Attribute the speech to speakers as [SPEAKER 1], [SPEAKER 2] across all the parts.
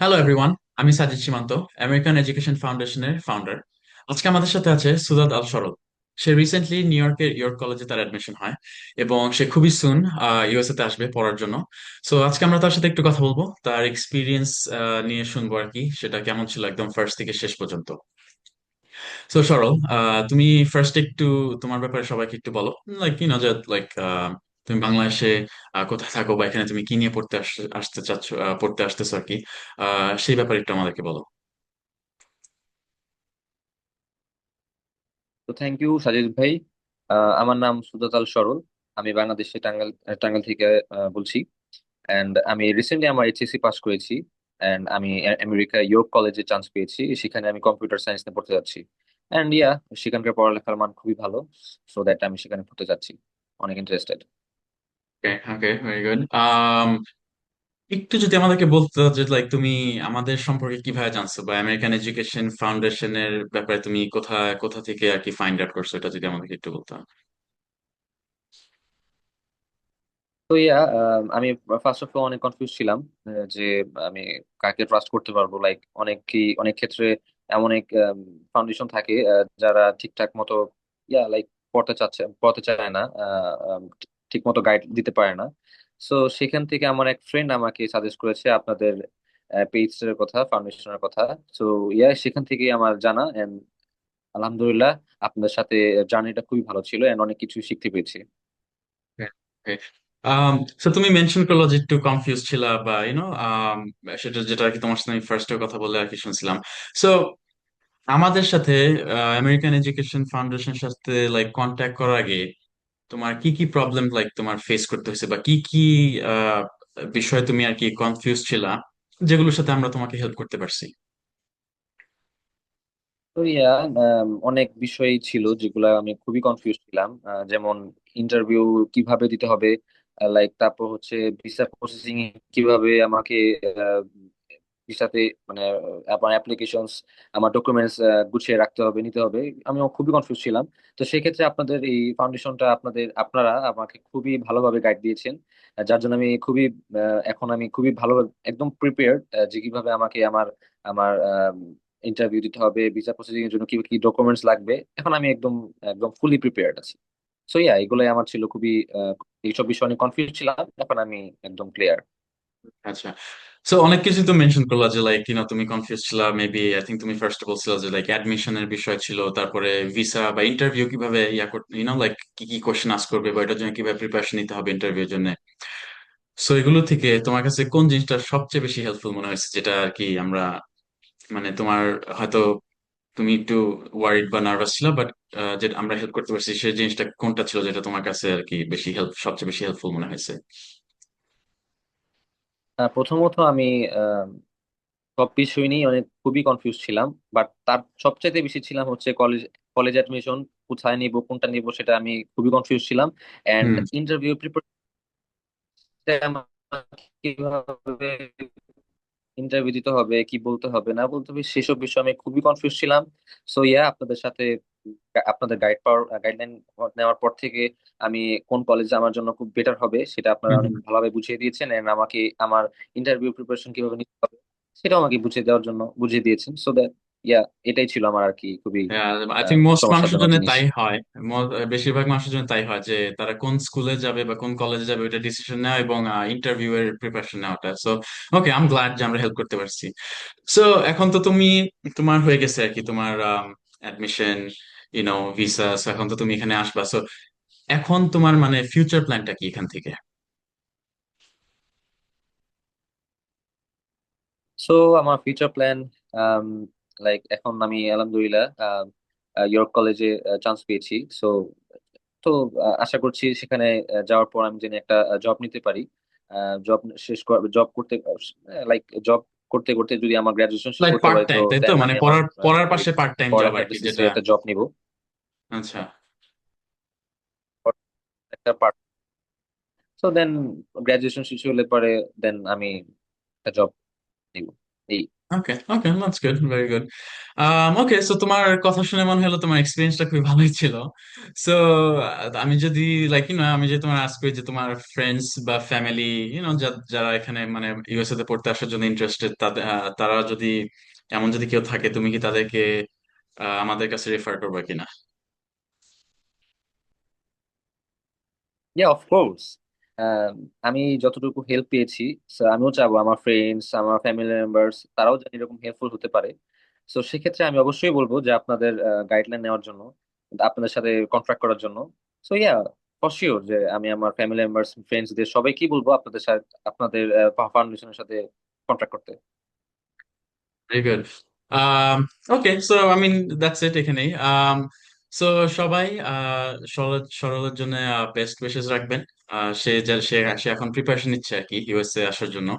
[SPEAKER 1] Hello everyone, আমি সাজিদ সীমান্ত, American education ফাউন্ডেশনের ফাউন্ডার। আজকে আমাদের সাথে আছে সুদাত আল সরদ। সে রিসেন্টলি নিউ ইয়র্কের ইয়র্ক কলেজে তার অ্যাডমিশন হয় এবং সে খুবই সুন ইউএসএ তে আসবে পড়ার জন্য। সো আজকে আমরা তার সাথে একটু কথা বলবো, তার এক্সপিরিয়েন্স নিয়ে শুনবো আর কি, সেটা কেমন ছিল একদম ফার্স্ট থেকে শেষ পর্যন্ত। সো সরল, তুমি ফার্স্ট একটু তোমার ব্যাপারে সবাইকে একটু বলো, লাইক লাইক তুমি বাংলাদেশে কোথায় থাকো বা এখানে তুমি কি নিয়ে পড়তে আসতে চাচ্ছ, পড়তে আসতেছো আর কি। সেই ব্যাপারে একটু আমাদেরকে বলো।
[SPEAKER 2] তো থ্যাংক ইউ সাজিদ ভাই। আমার নাম সুজাতাল সরল। আমি বাংলাদেশে টাঙ্গাইল টাঙ্গাইল থেকে বলছি। অ্যান্ড আমি রিসেন্টলি আমার এইচএসসি পাস করেছি। অ্যান্ড আমি আমেরিকা ইয়র্ক কলেজে চান্স পেয়েছি, সেখানে আমি কম্পিউটার সায়েন্স নিয়ে পড়তে যাচ্ছি। অ্যান্ড সেখানকার পড়ালেখার মান খুবই ভালো। সো দ্যাট আমি সেখানে পড়তে যাচ্ছি, অনেক ইন্টারেস্টেড।
[SPEAKER 1] ওকে ওকে, ভেরি গুড। একটু যদি আমাদেরকে বলতো যে লাইক তুমি আমাদের সম্পর্কে কিভাবে জানছো, বা আমেরিকান এডুকেশন ফাউন্ডেশনের ব্যাপারে তুমি কোথা কোথা থেকে আর কি ফাইন্ড আউট করছো, এটা যদি আমাদেরকে একটু বলতো।
[SPEAKER 2] তো আমি ফার্স্ট অফ অল অনেক কনফিউজ ছিলাম, যে আমি কাকে ট্রাস্ট করতে পারবো। লাইক অনেক ক্ষেত্রে এমন এক ফাউন্ডেশন থাকে যারা ঠিকঠাক মতো লাইক পড়তে চায় না, ঠিক মতো গাইড দিতে পারে না। সো সেখান থেকে আমার এক ফ্রেন্ড আমাকে সাজেস্ট করেছে আপনাদের পেজের কথা, ফাউন্ডেশনের কথা। সো সেখান থেকে আমার জানা, এন্ড আলহামদুলিল্লাহ আপনাদের সাথে জার্নিটা খুবই ভালো ছিল, এন্ড অনেক কিছু শিখতে পেরেছি।
[SPEAKER 1] তো তুমি মেনশন করলো যে একটু কনফিউজ ছিলা বা সেটা যেটা আর কি তোমার সাথে আমি ফার্স্টে কথা বলে আর কি শুনছিলাম। সো আমাদের সাথে আমেরিকান এডুকেশন ফাউন্ডেশনের সাথে লাইক কন্ট্যাক্ট করার আগে তোমার কি কি প্রবলেম লাইক তোমার ফেস করতে হয়েছে, বা কি কি আহ, বিষয়ে তুমি আর কি কনফিউজ ছিলা, যেগুলোর সাথে আমরা তোমাকে হেল্প করতে পারছি।
[SPEAKER 2] তো অনেক বিষয় ছিল যেগুলা আমি খুবই কনফিউজ ছিলাম, যেমন ইন্টারভিউ কিভাবে দিতে হবে, লাইক তারপর হচ্ছে ভিসা প্রসেসিং কিভাবে আমাকে ভিসাতে মানে আমার অ্যাপ্লিকেশনস, আমার ডকুমেন্টস গুছিয়ে রাখতে হবে, নিতে হবে। আমি খুবই কনফিউজ ছিলাম। তো সেক্ষেত্রে আপনাদের এই ফাউন্ডেশনটা, আপনারা আমাকে খুবই ভালোভাবে গাইড দিয়েছেন, যার জন্য আমি এখন আমি খুবই ভালো, একদম প্রিপেয়ার্ড, যে কিভাবে আমাকে আমার আমার ইন্টারভিউ দিতে হবে, ভিসা প্রসেসিং এর জন্য কি কি ডকুমেন্টস লাগবে। এখন আমি একদম একদম ফুলি প্রিপেয়ার্ড আছি। সো এগুলাই আমার ছিল খুবই এইসব বিষয় নিয়ে কনফিউজ ছিলাম, এখন আমি একদম ক্লিয়ার।
[SPEAKER 1] আচ্ছা, সো অনেক কিছু তো মেনশন করলা যে লাইক তুমি কনফিউজ ছিলা, মেবি আই থিঙ্ক তুমি ফার্স্ট বলছিলা যে লাইক অ্যাডমিশনের বিষয় ছিল, তারপরে ভিসা বা ইন্টারভিউ কিভাবে করতে, লাইক কি কি কোশ্চেন আস্ক করবে বা এটার জন্য কিভাবে প্রিপারেশন নিতে হবে ইন্টারভিউর জন্য। সো এগুলো থেকে তোমার কাছে কোন জিনিসটা সবচেয়ে বেশি হেল্পফুল মনে হয়েছে, যেটা আর কি আমরা মানে তোমার হয়তো তুমি একটু ওয়ারিড বা নার্ভাস ছিল, বাট যেটা আমরা হেল্প করতে পারছি সেই জিনিসটা কোনটা ছিল যেটা তোমার কাছে আর কি বেশি সবচেয়ে বেশি হেল্পফুল মনে হয়েছে।
[SPEAKER 2] প্রথমত আমি সব বিষয় নিয়ে অনেক খুবই কনফিউজ ছিলাম। বাট তার সবচাইতে বেশি ছিলাম হচ্ছে কলেজ কলেজ অ্যাডমিশন কোথায় নিব, কোনটা নিব, সেটা আমি খুবই কনফিউজ ছিলাম। And
[SPEAKER 1] hmm.
[SPEAKER 2] ইন্টারভিউ প্রিপারেশন কিভাবে ইন্টারভিউ দিতে হবে, কি বলতে হবে না বলতে হবে, সেসব বিষয়ে আমি খুবই কনফিউজ ছিলাম। সো আপনাদের সাথে আপনাদের গাইডলাইন নেওয়ার পর থেকে আমি কোন কলেজে আমার জন্য খুব বেটার হবে সেটা আপনারা
[SPEAKER 1] হুম।
[SPEAKER 2] অনেক ভালোভাবে বুঝিয়ে দিয়েছেন, এন্ড আমাকে আমার ইন্টারভিউ প্রিপারেশন কিভাবে নিতে হবে সেটাও আমাকে বুঝিয়ে দিয়েছেন। সো দ্যাট এটাই ছিল আমার আর কি খুবই
[SPEAKER 1] আই থিঙ্ক মোস্ট মানুষের
[SPEAKER 2] সমস্যাজনক
[SPEAKER 1] জন্য
[SPEAKER 2] জিনিস।
[SPEAKER 1] তাই হয়। বেশিরভাগ মানুষের জন্য তাই হয় যে তারা কোন স্কুলে যাবে বা কোন কলেজে যাবে ওটা ডিসিশন নেওয়া এবং ইন্টারভিউ এর প্রিপারেশন নেওয়াটা। So okay, I am glad যে আমরা হেল্প করতে পারছি। সো এখন তো তোমার হয়ে গেছে আর কি তোমার অ্যাডমিশন, ভিসা। সো এখন তো তুমি এখানে আসবা। সো এখন তোমার মানে ফিউচার প্ল্যানটা কি এখান থেকে?
[SPEAKER 2] সো আমার ফিউচার প্ল্যান, লাইক এখন আমি আলহামদুলিল্লাহ ইয়র্ক কলেজে চান্স পেয়েছি। সো তো আশা করছি সেখানে যাওয়ার পর আমি যেন একটা জব নিতে পারি। জব করতে, লাইক জব করতে করতে যদি আমার গ্রাজুয়েশন শেষ
[SPEAKER 1] লাইক
[SPEAKER 2] করতে
[SPEAKER 1] পার্ট
[SPEAKER 2] পারি, তো
[SPEAKER 1] টাইম, তাই তো,
[SPEAKER 2] দেন
[SPEAKER 1] মানে
[SPEAKER 2] আমি আমার
[SPEAKER 1] পড়ার পড়ার
[SPEAKER 2] ওই
[SPEAKER 1] পাশে পার্ট টাইম জব আর
[SPEAKER 2] পড়ালেখার
[SPEAKER 1] কি,
[SPEAKER 2] বেসিসে
[SPEAKER 1] যেটা।
[SPEAKER 2] একটা জব নিব,
[SPEAKER 1] আচ্ছা।
[SPEAKER 2] একটা পার্ট। সো দেন গ্রাজুয়েশন শেষ হলে পরে দেন আমি একটা জব নিব, এই।
[SPEAKER 1] Okay okay, that's good, very good. Okay, so তোমার কথা শুনে মনে হলো তোমার এক্সপিরিয়েন্সটা খুবই ভালোই ছিল। সো আমি যদি লাইক আমি যদি তোমার আস্ক করি যে তোমার ফ্রেন্ডস বা ফ্যামিলি যারা এখানে মানে ইউএসএ তে পড়তে আসার জন্য ইন্টারেস্টেড, তাদের তারা যদি এমন যদি কেউ থাকে, তুমি কি তাদেরকে আমাদের কাছে রেফার করবে কিনা?
[SPEAKER 2] ইয়া, অফ কোর্স। আমি যতটুকু হেল্প পেয়েছি, so আমিও চাবো আমার ফ্রেন্ডস, আমার ফ্যামিলি মেম্বার্স তারাও যেন এরকম হেল্পফুল হতে পারে। তো সেক্ষেত্রে আমি অবশ্যই বলবো যে আপনাদের গাইডলাইন নেওয়ার জন্য, আপনাদের সাথে কন্ট্রাক্ট করার জন্য। সো ইয়া, ফর শিওর যে আমি আমার ফ্যামিলি মেম্বার্স ফ্রেন্ডসদের সবাইকেই বলবো আপনাদের সাথে, আপনাদের ফাউন্ডেশনের সাথে কন্ট্রাক্ট করতে।
[SPEAKER 1] Very good. Okay, so I mean that's it এখানেই। সো সবাই সরলের জন্য বেস্ট উইশেস রাখবেন। সে এখন প্রিপারেশন নিচ্ছে আর কি ইউএসএ আসার জন্য।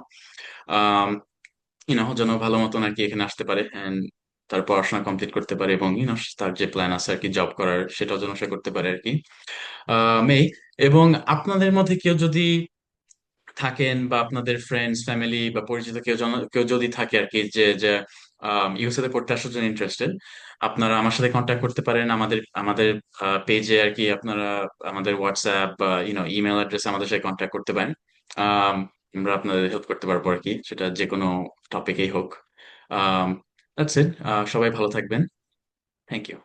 [SPEAKER 1] যেন ভালো মতন আর কি এখানে আসতে পারে এন্ড তার পড়াশোনা কমপ্লিট করতে পারে, এবং তার যে প্ল্যান আছে আর কি জব করার, সেটাও যেন সে করতে পারে আর কি। মেই, এবং আপনাদের মধ্যে কেউ যদি থাকেন, বা আপনাদের ফ্রেন্ডস ফ্যামিলি বা পরিচিত কেউ যদি থাকে আর কি, যে যে ইউএসএ তে পড়তে আসার জন্য ইন্টারেস্টেড, আপনারা আমার সাথে কন্ট্যাক্ট করতে পারেন। আমাদের আমাদের পেজে আর কি আপনারা আমাদের হোয়াটসঅ্যাপ বা ইমেল অ্যাড্রেসে আমাদের সাথে কন্ট্যাক্ট করতে পারেন। আম, আমরা আপনাদের হেল্প করতে পারবো আর কি, সেটা যে কোনো টপিকেই হোক। That's it. সবাই ভালো থাকবেন। Thank you.